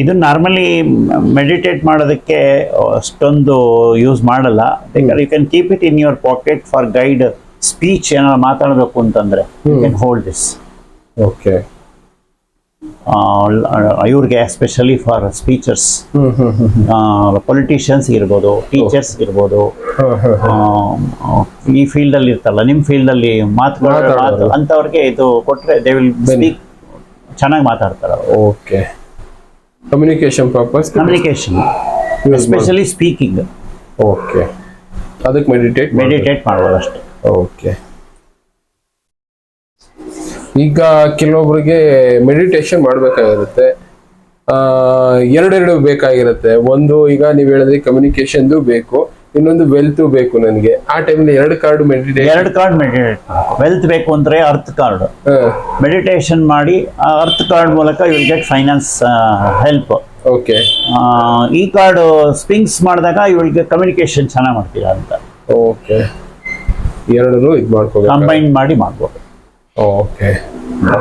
ಇದು normally meditate ಮಾಡೋದಕ್ಕೆ ಅಷ್ಟೊಂದು ಯೂಸ್ ಮಾಡಲ್ಲ. You can keep it in your pocket for guide speech ಏನಾದ್ರು ಮಾತಾಡಬೇಕು ಅಂತಂದ್ರೆ you can hold this. Okay. ಇವ್ರಿಗೆ ಎಸ್ಪೆಷಲಿ ಫಾರ್ ಸ್ಪೀಚರ್ಸ್, ಪೊಲಿಟಿಷಿಯನ್ಸ್ ಇರ್ಬೋದು, ಟೀಚರ್ಸ್ ಇರ್ಬೋದು, ಈ ಫೀಲ್ಡ್ ಅಲ್ಲಿ ಇರ್ತಲ್ಲ, ನಿಮ್ಮ ಫೀಲ್ಡ್ ಅಲ್ಲಿ ಮಾತು ಅಂತವ್ರಿಗೆ ಇದು ಕೊಟ್ರೆ ದೇ ವಿಲ್ ಸ್ಪೀಕ್, ಚೆನ್ನಾಗಿ ಮಾತಾಡ್ತಾರೆ. Okay. Communication purpose, communication especially speaking. Okay. ಅದಕ್ಕೆ ಮೆಡಿಟೇಟ್ ಮಾಡ್ಬೋದು ಅಷ್ಟೇ. ಓಕೆ. ಈಗ ಕೆಲವೊಬ್ರಿಗೆ ಮೆಡಿಟೇಷನ್ ಮಾಡ್ಬೇಕಾಗಿರುತ್ತೆ, ಎರಡೆರಡು ಬೇಕಾಗಿರುತ್ತೆ. ಒಂದು ಈಗ ನೀವು ಹೇಳಿದ್ರೆ ಕಮ್ಯುನಿಕೇಶನ್ದು ಬೇಕು, ಇನ್ನೊಂದು ವೆಲ್ತ್ ಬೇಕು ನನಗೆ. ಆ ಟೈಮಲ್ಲಿ ಎರಡು ಕಾರ್ಡ್ ಮೆಡಿಟೇಟ್ ವೆಲ್ತ್ ಬೇಕು ಅಂದ್ರೆ ಅರ್ತ್ ಕಾರ್ಡ್ ಮೆಡಿಟೇಷನ್ ಮಾಡಿ, ಅರ್ತ್ ಕಾರ್ಡ್ ಮೂಲಕ you will get finance help. Okay. ಈ ಕಾರ್ಡ್ ಸ್ಪಿಂಕ್ಸ್ ಮಾಡಿದಾಗ ಯು ವಿಲ್ ಗೆಟ್ ಕಮ್ಯುನಿಕೇಶನ್ ಚೆನ್ನಾಗಿ ಮಾಡ್ತೀರಾ ಅಂತ. ಓಕೆ. ಎರಡನ್ನೂ ಇದು ಮಾಡ್ಕೋಬೇಕು, ಕಂಬೈನ್ ಮಾಡಿ ಮಾಡ್ಬೋದು. ಓಕೆ.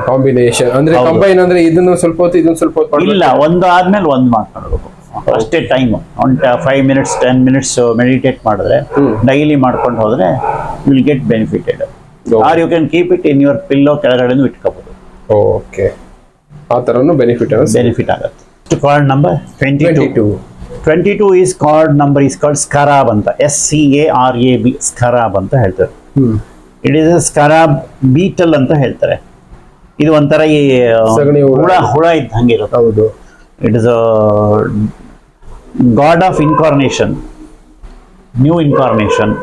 ಕಾಂಬಿನೇಷನ್ ಅಂದ್ರೆ ಕಂಬೈನ್ ಅಂದ್ರೆ ಇದನ್ನು ಸ್ವಲ್ಪ ಹೊತ್ತು ಇದನ್ನು ಸ್ವಲ್ಪ ಹೊತ್ತು ಇಲ್ಲ, ಒಂದು ಆದ್ಮೇಲೆ ಒಂದು ಮಾಡ್ಕೊಳ್ಬೇಕು ಅಷ್ಟೇ. ಟೈಮ್ ಒಂದು 5 minutes 10 minutes ಮೆಡಿಟೇಟ್ ಮಾಡಿದ್ರೆ ಡೈಲಿ ಮಾಡ್ಕೊಂಡು ಹೋದ್ರೆ will get benefited. Or you can keep it in your pillow, ಕೆಳಗಡೆನೂ ಇಟ್ಕೋಬಹುದು. ಓಕೆ. ಆ ತರನು ಬೆನಿಫಿಟ್ ಆಗುತ್ತೆ. Card number 22 is card number is called scarab ಅಂತ, SCARAB ಸ್ಕರಾಬ್ ಅಂತ ಹೇಳ್ತಾರೆ. ಇಟ್ ಇಸ್ ಸ್ಕರಾಬ್ ಬೀಟಲ್ ಅಂತ ಹೇಳ್ತಾರೆ. ಇದು ಒಂಥರ ಈ ಹುಳ ಇದ್ದಂಗೆ ಇರುತ್ತೆ. ಹೌದು. It is god of incarnation, new incarnation,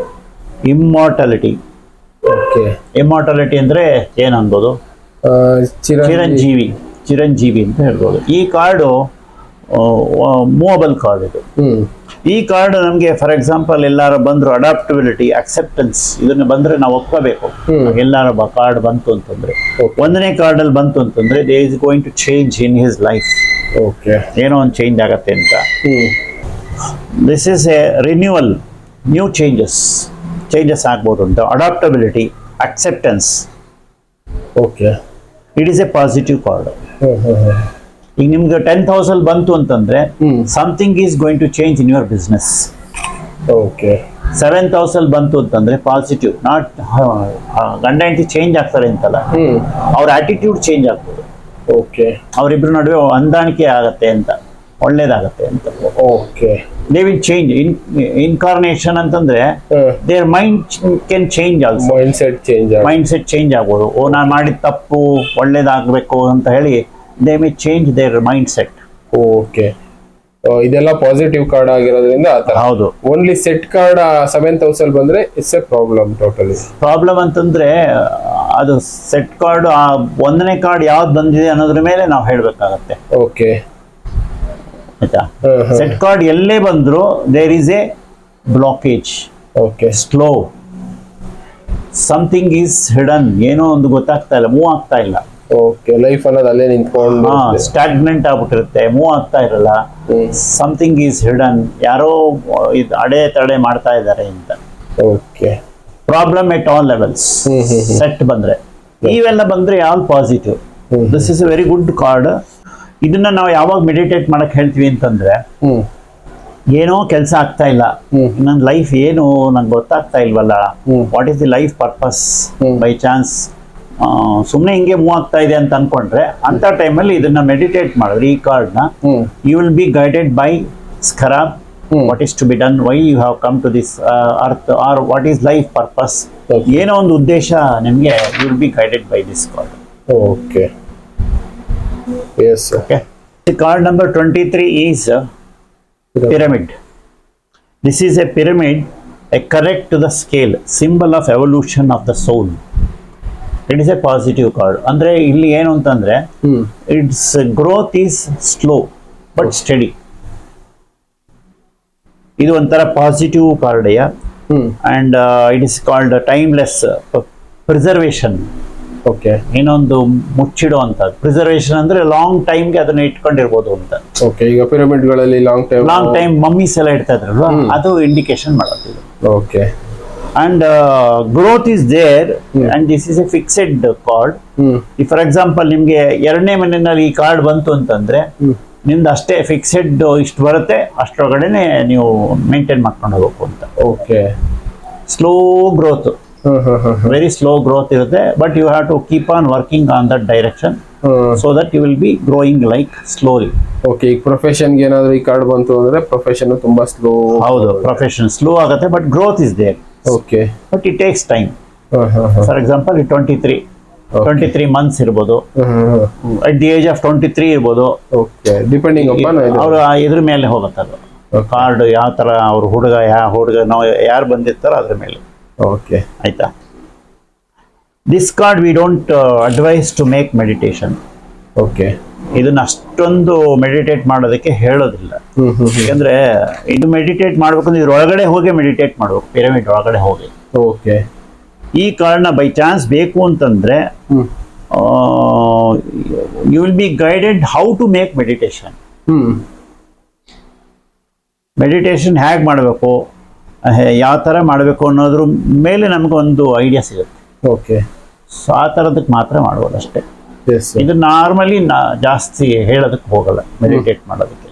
immortality. Immortality ಅಂದ್ರೆ ಏನ್ ಅನ್ಬೋದು? ಚಿರಂಜೀವಿ ಅಂತ ಹೇಳ್ಬೋದು. ಈ ಕಾರ್ಡು ಮೂವಬಲ್ ಕಾರ್ಡ್ ಇದು. ಈ ಕಾರ್ಡ್ ನಮ್ಗೆ ಫಾರ್ ಎಕ್ಸಾಂಪಲ್ ಎಲ್ಲಾರು ಬಂದ್ರು ಅಡಾಪ್ಟಬಿಲಿಟಿ, ಅಕ್ಸೆಪ್ಟೆನ್ಸ್, ಇದನ್ನ ಬಂದ್ರೆ ನಾವು ಒಪ್ಕೋಬೇಕು. ಎಲ್ಲಾರ ಕಾರ್ಡ್ ಬಂತು ಅಂತಂದ್ರೆ, ಒಂದನೇ ಕಾರ್ಡ್ ಅಲ್ಲಿ ಬಂತು ಅಂತಂದ್ರೆ they is going to change in his life. Okay. ಏನೋ ಒಂದು ಚೇಂಜ್ ಆಗತ್ತೆ ಅಂತ. This is a renewal, new changes ಆಗ್ಬೋದು ಅಂತ. Adaptability, acceptance. Okay. It is a positive card. ಈಗ ನಿಮ್ಗೆ 10,000 ಬಂತು ಅಂತಂದ್ರೆ something is going to change in your business. Okay. 7,000 ಬಂತು ಅಂತಂದ್ರೆ ಪಾಸಿಟಿವ್, ನಾಟ್ ಗಂಡ ಹೆಂಡತಿ ಚೇಂಜ್ ಆಗ್ತಾರೆ ಅಂತಲ್ಲ, ಅವ್ರ ಆಟಿಟ್ಯೂಡ್ ಚೇಂಜ್ ಆಗ್ಬೋದು. ಓಕೆ. ಅವರಿಬ್ರು ನಡುವೆ ಹೊಂದಾಣಿಕೆ ಆಗತ್ತೆ ಅಂತ, ಒಳ್ಳೇದಾಗತ್ತೆ ಅಂತ. Okay. They will change. Incarnation ಅಂತಂದ್ರೆ their mind can change also. Mindset change ಆಗ್ಬೋದು. ನಾನು ಮಾಡಿದ ತಪ್ಪು ಒಳ್ಳೇದಾಗಬೇಕು ಅಂತ ಹೇಳಿ they may change their mindset. Okay. ಇದೆಲ್ಲ ಪಾಸಿಟಿವ್ ಕಾರ್ಡ್ ಆಗಿರೋದ್ರಿಂದ ಹೌದು. ಓನ್ಲಿ ಸೆಟ್ ಕಾರ್ಡ್ 7,000 ಬಂದ್ರೆ it's A problem. Totally problem ಅಂತಂದ್ರೆ ಅದು ಸೆಟ್ ಕಾರ್ಡ್, ಒಂದನೇ ಕಾರ್ಡ್ ಯಾವ್ದು ಬಂದಿದೆ ಅನ್ನೋದ್ರ ಮೇಲೆ ನಾವು ಹೇಳ್ಬೇಕಾಗತ್ತೆ. ಓಕೆ. ಆಯ್ತಾ? ಸೆಟ್ ಕಾರ್ಡ್ ಎಲ್ಲೇ ಬಂದ್ರು there is a blockage. Okay. Slow, something is hidden, ಏನೋ ಒಂದು ಗೊತ್ತಾಗ್ತಾ ಇಲ್ಲ, ಮೂವ್ ಆಗ್ತಾ ಇಲ್ಲ. ಓಕೆ. ಲೈಫ್ ಅನ್ನೋದು ಅಲ್ಲೇ ನಿಂತ್ಕೊಂಡು ಸ್ಟಾಗ್ನೆಂಟ್ ಆಗ್ಬಿಟ್ಟಿರುತ್ತೆ, ಮೂವ್ ಆಗ್ತಾ ಇರಲ್ಲ. ಸಮಥಿಂಗ್ ಈಸ್ ಹಿಡನ್, ಯಾರೋ ಇದು ಅಡೆ ಮಾಡ್ತಾ ಇದ್ದಾರೆ ಅಂತ. Okay. Problem at all levels. Set ಬಂದ್ರೆ, ಇವೆಲ್ಲ ಬಂದ್ರೆ all positive. This is A very good card. ಇದನ್ನ ನಾವು ಯಾವಾಗ ಮೆಡಿಟೇಟ್ ಮಾಡಕ್ ಹೇಳ್ತೀವಿ ಅಂತಂದ್ರೆ, ಏನೋ ಕೆಲಸ ಆಗ್ತಾ ಇಲ್ಲ, ನನ್ನ ಲೈಫ್ ಏನು ನಂಗೆ ಗೊತ್ತಾಗ್ತಾ ಇಲ್ವಲ್ಲ, what is the life purpose, by chance ಸುಮ್ಮನೆ ಹಿಂಗೆ ಮೂವ್ ಆಗ್ತಾ ಇದೆ ಅಂತ ಅನ್ಕೊಂಡ್ರೆ, ಅಂತ ಟೈಮಲ್ಲಿ ಇದನ್ನ ಮೆಡಿಟೇಟ್ ಮಾಡಿದ್ರೆ ಈ ಕಾರ್ಡ್ನ, you will be guided by scarab. What is to be done, why you have come to this earth, or what is life purpose, ಏನೋ ಒಂದು ಉದ್ದೇಶ ನಿಮಗೆ, you will be guided by this card. Okay. Yes. Okay. Card number 23 is pyramid. This is a pyramid, a correct to the scale, symbol of evolution of the soul. It is a positive card. ಅಂದ್ರೆ ಇಲ್ಲಿ ಏನು ಅಂತಂದ್ರೆ, it's growth is slow but study. ಇದು ಒಂಥರ positive card. And it is called timeless preservation. Okay. ಏನೊಂದು ಮುಚ್ಚಿಡೋ ಅಂತ. Preservation ಅಂದ್ರೆ long ಟೈಮ್ಗೆ ಅದನ್ನ ಇಟ್ಕೊಂಡಿರ್ಬೋದು ಅಂತ. ಓಕೆ. ಈಗ ಪಿರಮಿಡ್ ಗಳಲ್ಲಿ ಲಾಂಗ್ ಟೈಮ್ ಮಮ್ಮೀಸ್ ಎಲ್ಲ ಇಡ್ತಾ ಇದ್ರಲ್ವಾ, ಅದು ಇಂಡಿಕೇಶನ್ ಮಾಡೋದು. Okay. And growth is there, and this is a fixed card. If for example ನಿಮ್ಗೆ ಎರಡನೇ ಮನೆಯಲ್ಲಿ ಈ ಕಾರ್ಡ್ ಬಂತು ಅಂತಂದ್ರೆ, ನಿಮ್ದು ಅಷ್ಟೇ ಫಿಕ್ಸೆಡ್ ಇಷ್ಟು ಬರುತ್ತೆ, ಅಷ್ಟರೊಳಗಡೆನೆ ನೀವು ಮೇಂಟೈನ್ ಮಾಡ್ಕೊಂಡು ಹೋಗ್ಬೇಕು ಅಂತ. Okay. Slow growth, very slow growth ಇರುತ್ತೆ, but you have to keep on working on that direction so that you will be growing like slowly. Okay. ಈಗ ಪ್ರೊಫೆಷನ್ಗೆ ಏನಾದ್ರು ಈ ಕಾರ್ಡ್ ಬಂತು ಅಂದ್ರೆ ಪ್ರೊಫೆಷನ್ ತುಂಬಾ ಸ್ಲೋ. ಹೌದು, ಪ್ರೊಫೆಷನ್ ಸ್ಲೋ ಆಗುತ್ತೆ, but growth is there. Okay. But it takes time. For example 23 months ಇರ್ಬೋದು, ಅಟ್ ದಿ ಏಜ್ ಆಫ್ 23 ಇರ್ಬೋದು. ಓಕೆ. ಡಿಪೆಂಡಿಂಗ್ ಅಪಾನ್ ಅವ್ರ ಇದ್ರ ಮೇಲೆ ಹೋಗುತ್ತೆ ಅದು ಕಾರ್ಡ್, ಯಾವ ತರ ಅವ್ರ ಹುಡುಗ ನಾವು ಯಾರು ಬಂದಿರ್ತಾರೋ ಅದ್ರ ಮೇಲೆ. ಓಕೆ. ಆಯ್ತಾ. This card we don't advise to make meditation. Okay. ಇದನ್ನ ಅಷ್ಟೊಂದು ಮೆಡಿಟೇಟ್ ಮಾಡೋದಕ್ಕೆ ಹೇಳೋದಿಲ್ಲ. ಯಾಕಂದ್ರೆ ಇದು ಮೆಡಿಟೇಟ್ ಮಾಡ್ಬೇಕಂದ್ರೆ ಇದ್ರೊಳಗಡೆ ಹೋಗಿ ಮೆಡಿಟೇಟ್ ಮಾಡ್ಬೇಕು, ಪಿರಮಿಡ್ ಒಳಗಡೆ ಹೋಗಿ. ಓಕೆ. ಈ ಕಾರ್ಡ್ನ ಬೈ ಚಾನ್ಸ್ ಬೇಕು ಅಂತಂದ್ರೆ you will be guided how to make meditation. Meditation ಹೇಗೆ ಮಾಡಬೇಕು, ಯಾವ ಥರ ಮಾಡಬೇಕು ಅನ್ನೋದ್ರ ಮೇಲೆ ನಮಗೊಂದು ಐಡಿಯಾ ಸಿಗುತ್ತೆ. ಓಕೆ. ಸೊ ಆ ಥರದಕ್ಕೆ ಮಾತ್ರ ಮಾಡ್ಬೋದು ಅಷ್ಟೇ. ಎಸ್. ಇದು ನಾರ್ಮಲಿ ಜಾಸ್ತಿ ಹೇಳೋದಕ್ಕೆ ಹೋಗಲ್ಲ ಮೆಡಿಟೇಟ್ ಮಾಡೋದಕ್ಕೆ.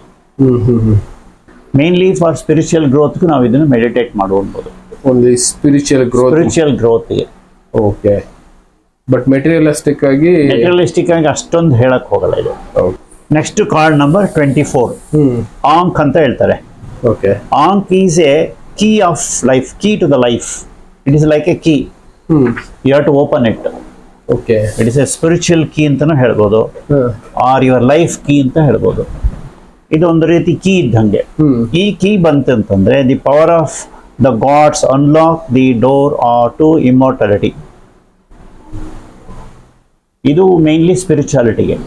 ಮೇನ್ಲಿ ಫಾರ್ ಸ್ಪಿರಿಚುವಲ್ ಗ್ರೋತ್ಗೂ ನಾವು ಇದನ್ನು ಮೆಡಿಟೇಟ್ ಮಾಡ್ಬೋದು. ಓನ್ಲಿ ಸ್ಪಿರಿಚುವಲ್ ಗ್ರೋತ್ಗೆ. ಓಕೆ. ಬಟ್ ಮೆಟೀರಿಯಲಿಸ್ಟಿಕ್ ಆಗಿ ಅಷ್ಟೊಂದು ಹೇಳಕ್ ಹೋಗಲ್ಲ ಇದು. ನೆಕ್ಸ್ಟ್ ಕಾರ್ಡ್ ನಂಬರ್ 24, ಆಂಕ್ ಅಂತ ಹೇಳ್ತಾರೆ. Okay. Ankh is a key of life, key to the life. It is like a key, you have to open it. Okay. It is a spiritual key ಅಂತಾನು ಹೇಳ್ಬೋದು, R your life key ಅಂತ ಹೇಳ್ಬೋದು. ಇದು ಒಂದು ರೀತಿ key ಇದ್ದಂಗೆ. ಈ key ಬಂತಂತಂದ್ರೆ the power of the gods unlock the door to immortality. ಇದು ಮೇನ್ಲಿ ಸ್ಪಿರಿಚುಯಾಲಿಟಿಗೆ.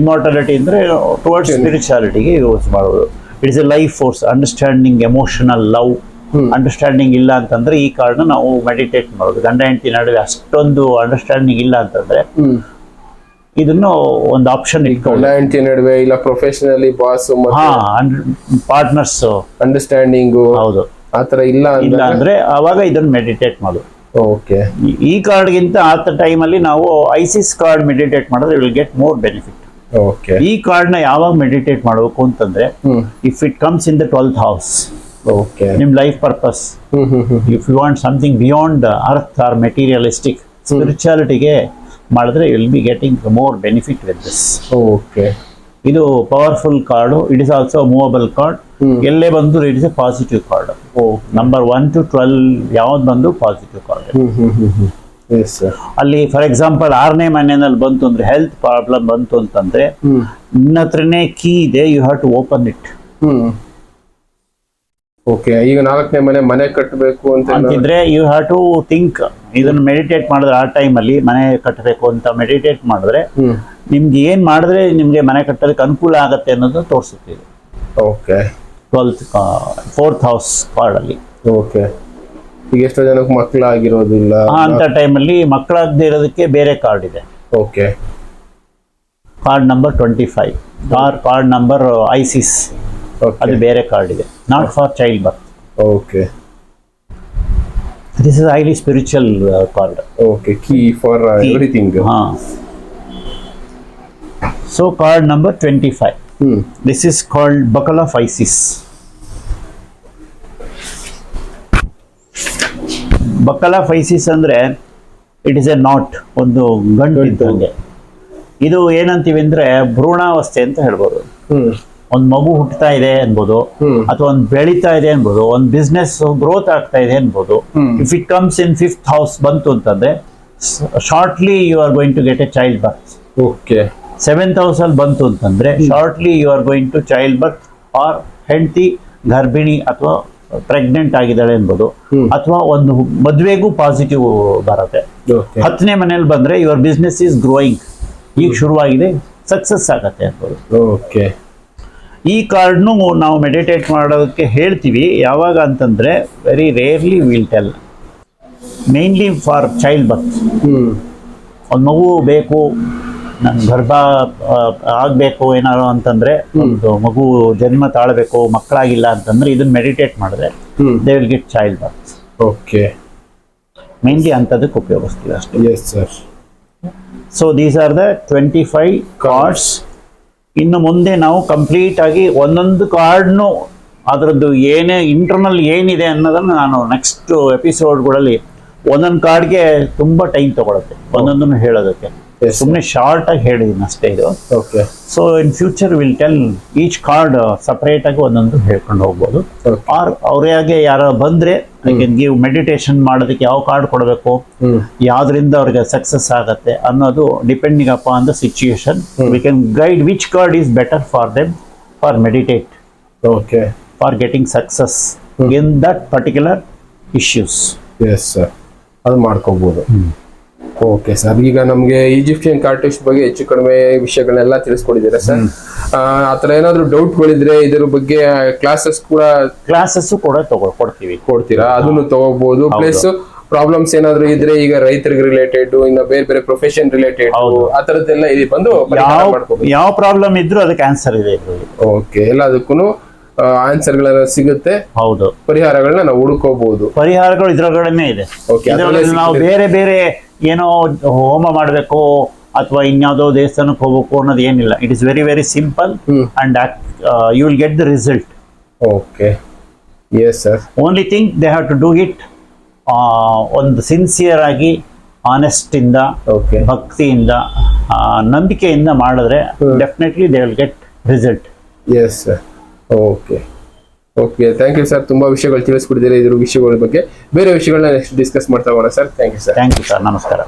ಇಮ್ಮೋರ್ಟಾಲಿಟಿ ಅಂದ್ರೆ ಟುವರ್ಡ್ಸ್ ಸ್ಪಿರಿಚುಯಾಲಿಟಿಗೆ ಯೂಸ್ ಮಾಡೋದು. It is a life force, understanding, emotional love. Understanding ಇಲ್ಲ ಅಂತಂದ್ರೆ ಈ ಕಾರ್ಡ್ನ ನಾವು ಮೆಡಿಟೇಟ್ ಮಾಡೋದು. ಗಂಡ ಹೆಂಡತಿ ನಡುವೆ ಅಷ್ಟೊಂದು ಅಂಡರ್ಸ್ಟ್ಯಾಂಡಿಂಗ್ ಇಲ್ಲ ಅಂತಂದ್ರೆ ಇದನ್ನು ಒಂದು ಆಪ್ಷನ್ ಇಟ್ಕೊಂಡು, ಗಂಡ ಹೆಂಡತಿ ನಡುವೆ ಇಲ್ಲ ಪ್ರೊಫೆಷನಲಿ ಬಾಸ್ ಪಾರ್ಟ್ನರ್ಸ್ ಅಂಡರ್ಸ್ಟ್ಯಾಂಡಿಂಗ್, ಹೌದು, ಆತರ ಇಲ್ಲ ಅಂದ್ರೆ ಅವಾಗ ಇದನ್ನು ಮೆಡಿಟೇಟ್ ಮಾಡೋದು. ಓಕೆ. ಈ ಕಾರ್ಡ್ಗಿಂತ ಆತ ಟೈಮಲ್ಲಿ ನಾವು ಐಸಿಸ್ ಕಾರ್ಡ್ ಮೆಡಿಟೇಟ್ ಮಾಡಿದ್ರೆ will get more benefit. Okay. ಈ ಕಾರ್ಡ್ನ ಯಾವಾಗ ಮೆಡಿಟೇಟ್ ಮಾಡಬೇಕು ಅಂತಂದ್ರೆ if it comes in the 12th house. Okay. ನಿಮ್ life purpose, if you want something beyond earth or materialistic, ಸ್ಪಿರಿಚುಯಾಲಿಟಿಗೆ ಮಾಡಿದ್ರೆ you will be getting more benefit with this. Okay. ಇದು powerful card. It is also movable card. ಎಲ್ಲೇ ಬಂದು it is a positive card. Number 1 to 12 ಯಾವ್ದು ಬಂದು positive card. ಅಲ್ಲಿ for example 6ನೇ ಮನೆಯಲ್ಲಿ ಬಂತು ಅಂದ್ರೆ, ಹೆಲ್ತ್ ಪ್ರಾಬ್ಲಮ್ ಬಂತು ಅಂತಂದ್ರೆ ನಿನ್ನ ಹತ್ರನೇ ಕೀ ಇದೆ, you have to open it. Okay. ಈಗ 4ನೇ ಮನೆ ಕಟ್ಟಬೇಕು ಅಂತಿದ್ರೆ ಯು ಹ್ಯಾವ್ ಟು ಥಿಂಕ್. ಇದನ್ನು ಮೆಡಿಟೇಟ್ ಮಾಡಿದ್ರೆ ಆ ಟೈಮಲ್ಲಿ ಮನೆ ಕಟ್ಟಬೇಕು ಅಂತ ಮೆಡಿಟೇಟ್ ಮಾಡಿದ್ರೆ ನಿಮ್ಗೆ ಏನ್ ಮಾಡಿದ್ರೆ ನಿಮ್ಗೆ ಮನೆ ಕಟ್ಟೋದಕ್ಕೆ ಅನುಕೂಲ ಆಗತ್ತೆ ಅನ್ನೋದು ತೋರಿಸುತ್ತೆ. ಓಕೆ. 4th ಹೌಸ್ ಕಾರ್ಡ್ ಅಲ್ಲಿ. ಓಕೆ. ಈಗ ಎಷ್ಟೋ ಜನಕ್ಕೆ ಮಕ್ಕಳಾಗಿರೋದಿಲ್ಲ, ಅಂತ ಟೈಮಲ್ಲಿ ಮಕ್ಕಳಾಗದೆ ಇರೋದಕ್ಕೆ ಬೇರೆ ಕಾರ್ಡ್ ಇದೆ. Okay. Card number 25 or card number Isis, ಅದು ಬೇರೆ ಕಾರ್ಡ್ ಇದೆ, not for child birth. Okay. This is highly spiritual card. Okay. Key for everything. So card number 25. This is called Buckle of Isis. Buckle of Isis ಅಂದ್ರೆ it is A not, ಒಂದು ಗಂಟು ಇದ್ದಂಗೆ. ಇದು ಏನಂತೀವಿ ಅಂದ್ರೆ ಭ್ರೂಣಾವಸ್ಥೆ ಅಂತ ಹೇಳ್ಬೋದು. ಒಂದು ಮಗು ಹುಟ್ಟುತ್ತಾ ಇದೆ ಅನ್ಬೋದು, ಅಥವಾ ಒಂದು ಬೆಳೀತಾ ಇದೆ ಅನ್ಬೋದು, ಒಂದು ಬಿಸ್ನೆಸ್ ಗ್ರೋತ್ ಆಗ್ತಾ ಇದೆ ಅನ್ಬೋದು. If it comes in 5th house ಬಂತು ಅಂತಂದ್ರೆ shortly you are going to get a child birth. Okay. 7th house ಅಲ್ಲಿ ಬಂತು ಅಂತಂದ್ರೆ shortly you are going to child birth, or ಹೆಂಡತಿ ಗರ್ಭಿಣಿ ಅಥವಾ ಪ್ರೆಗ್ನೆಂಟ್ ಆಗಿದ್ದಾಳೆ ಅನ್ಬೋದು, ಅಥವಾ ಒಂದು ಮದುವೆಗೂ ಪಾಸಿಟಿವ್ ಬರುತ್ತೆ. 10ನೇ ಮನೇಲಿ ಬಂದ್ರೆ ಯುವರ್ ಬಿಸ್ನೆಸ್ ಈಸ್ ಗ್ರೋಯಿಂಗ್, ಈಗ ಶುರುವಾಗಿದೆ, ಸಕ್ಸಸ್ ಆಗತ್ತೆ ಅನ್ಬೋದು. ಓಕೆ. ಈ ಕಾರ್ಡ್ನು ನಾವು ಮೆಡಿಟೇಟ್ ಮಾಡೋದಕ್ಕೆ ಹೇಳ್ತೀವಿ. ಯಾವಾಗ ಅಂತಂದ್ರೆ very rarely will tell, mainly for child ಬರ್ತ್. ಒಂದು ಮಗು ಬೇಕು, ನನ್ ಗರ್ಭ ಆಗ್ಬೇಕು ಏನಾದ್ರು ಅಂತಂದ್ರೆ, ಒಂದು ಮಗು ಜನ್ಮ ತಾಳಬೇಕು, ಮಕ್ಕಳಾಗಿಲ್ಲ ಅಂತಂದ್ರೆ ಇದನ್ನ ಮೆಡಿಟೇಟ್ ಮಾಡಿದ್ರೆ they will get child birth. Okay. Mainly ಅಂತದಕ್ಕೆ ಉಪಯೋಗಿಸ್ತೀವಿ ಅಷ್ಟೇ. Yes sir. So these are the 25 cards ಇನ್ನು ಮುಂದೆ ನಾವು ಕಂಪ್ಲೀಟ್ ಆಗಿ ಒಂದೊಂದು ಕಾರ್ಡ್ನು ಅದರದ್ದು ಏನೇ ಇಂಟರ್ನಲ್ ಏನಿದೆ ಅನ್ನೋದನ್ನು ನಾನು ನೆಕ್ಸ್ಟ್ ಎಪಿಸೋಡ್ಗಳಲ್ಲಿ ಒಂದೊಂದು ಕಾರ್ಡ್ಗೆ ತುಂಬಾ ಟೈಮ್ ತಗೊಳುತ್ತೆ ಒಂದೊಂದನ್ನು ಹೇಳೋದಕ್ಕೆ. ಸುಮ್ಮನೆ ಶಾರ್ಟ್ ಆಗಿ ಹೇಳಿದ್ದೀನಿ ಅಷ್ಟೇ ಇದು. Okay. So in future will tell each card separate ಆಗಿ ಒಂದೊಂದು ಹೇಳ್ಕೊಂಡು ಹೋಗ್ಬೋದು. ಆರ್ ಅವ್ರಿಗೆ ಯಾರು ಬಂದ್ರೆ ಐ ಕ್ಯಾನ್ ಗಿವ್ ಮೆಡಿಟೇಷನ್ ಮಾಡೋದಕ್ಕೆ ಯಾವ ಕಾರ್ಡ್ ಕೊಡಬೇಕು, ಯಾವ್ದ್ರಿಂದ ಅವ್ರಿಗೆ ಸಕ್ಸಸ್ ಆಗತ್ತೆ ಅನ್ನೋದು depending upon the situation we can guide which card is better for them for meditate, okay, for getting success in that particular issues. Yes sir, ಅದು ಮಾಡ್ಕೋಬಹುದು. Okay sir, ಈಗ ನಮ್ಗೆ ಈಜಿಪ್ಷಿಯನ್ ಕಾರ್ಟಿಸ್ಟ್ ಬಗ್ಗೆ ಹೆಚ್ಚು ಕಡಿಮೆ ವಿಷಯಗಳನ್ನೆಲ್ಲ ತಿಳಿಸ್ಕೊಡಿದ್ದೀರಾ ಸರ್. ಆತರ ಏನಾದ್ರು ಡೌಟ್ಗಳಿದ್ರೆ ಇದ್ರ ಬಗ್ಗೆ ಕ್ಲಾಸಸ್ ಕೂಡ ಕೊಡ್ತೀರಾ? ಅದನ್ನು ತಗೋಬಹುದು. ಪ್ಲಸ್ ಪ್ರಾಬ್ಲಮ್ಸ್ ಏನಾದ್ರು ಇದ್ರೆ ಈಗ ರೈತರಿಗೆ ರಿಲೇಟೆಡ್, ಇನ್ನ ಬೇರೆ ಬೇರೆ ಪ್ರೊಫೆಷನ್ ರಿಲೇಟೆಡ್ ಆ ತರದ್ದೆಲ್ಲ ಇಲ್ಲಿ ಬಂದು ಯಾವ ಪ್ರಾಬ್ಲಮ್ ಇದ್ರು ಅದಕ್ಕೆ ಆನ್ಸರ್ ಇದೆ. ಓಕೆ, ಎಲ್ಲದಕ್ಕೂ ಆನ್ಸರ್ ಗಳೆಲ್ಲ ಸಿಗುತ್ತೆ. ಹೌದು, ಪರಿಹಾರಗಳನ್ನ ನಾವು ಹುಡುಕೋಬಹುದು. ಪರಿಹಾರಗಳು ಇದ್ರೊಳಗಡೆ ಇದೆ. ನಾವು ಬೇರೆ ಬೇರೆ ಏನೋ ಹೋಮ ಮಾಡಬೇಕು ಅಥವಾ ಇನ್ಯಾವುದೋ ದೇವಸ್ಥಾನಕ್ಕೆ ಹೋಗ್ಬೇಕು ಅನ್ನೋದು ಏನಿಲ್ಲ. It is very very simple and you will get the result. Okay, yes sir. Only thing they have to do it ಒಂದು ಸಿನ್ಸಿಯರ್ ಆಗಿ, ಆನೆಸ್ಟ್ ಇಂದ, ಭಕ್ತಿಯಿಂದ, ನಂಬಿಕೆಯಿಂದ ಮಾಡಿದ್ರೆ definitely they will get result. Yes sir. Okay okay, thank you sir. ತುಂಬಾ ವಿಷಯಗಳು ತಿಳಿಸ್ಕೊಟ್ಟಿದ್ದೀರಾ ಇದ್ರ ವಿಷಯಗಳ ಬಗ್ಗೆ. ಬೇರೆ ವಿಷಯಗಳನ್ನ ನೆಕ್ಸ್ಟ್ ಡಿಸ್ಕಸ್ ಮಾಡ್ತಾ ಹೋಗೋಣ sir. Thank you sir. Thank you sir. ನಮಸ್ಕಾರ.